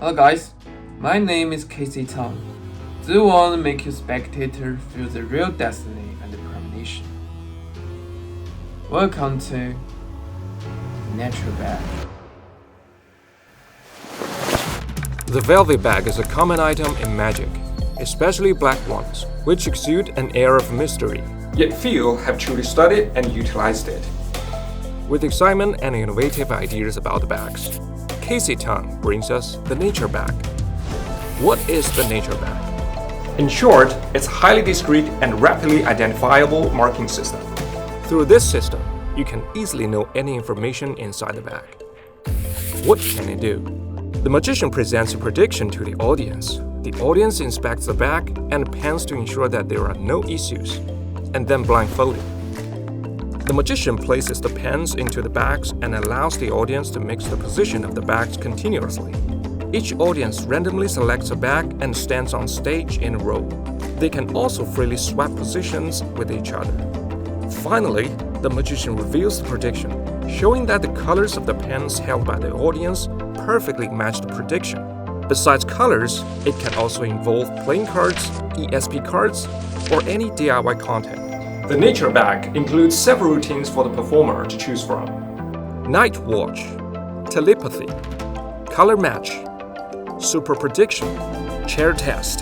Hello guys, my name is Tang. Do you want to make your spectator feel the real destiny and the premonition? Welcome to Natural Bag. The velvet bag is a common item in magic, especially black ones, which exude an air of mystery. Yet few have truly studied and utilized it. With excitement and innovative ideas about the bags, Tang brings us the nature bag. What is the nature bag? In short, it's a highly discreet and rapidly identifiable marking system. Through this system, you can easily know any information inside the bag. What can it do? The magician presents a prediction to the audience. The audience inspects the bag and pans to ensure that there are no issues, and then blindfolded. The magician places the pens into the bags and allows the audience to mix the position of the bags continuously. Each audience randomly selects a bag and stands on stage in a row. They can also freely swap positions with each other. Finally, the magician reveals the prediction, showing that the colors of the pens held by the audience perfectly match the prediction. Besides colors, it can also involve playing cards, ESP cards, or any DIY content. The nature bag includes several routines for the performer to choose from. Night watch, telepathy, color match, super prediction, chair test.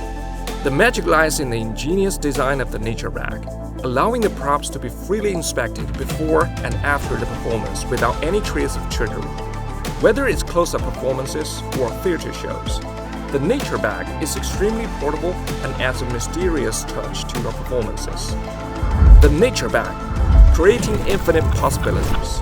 The magic lies in the ingenious design of the nature bag, allowing the props to be freely inspected before and after the performance without any trace of trickery. Whether it's close-up performances or theater shows, the nature bag is extremely portable and adds a mysterious touch to your performances. The nature bag, creating infinite possibilities.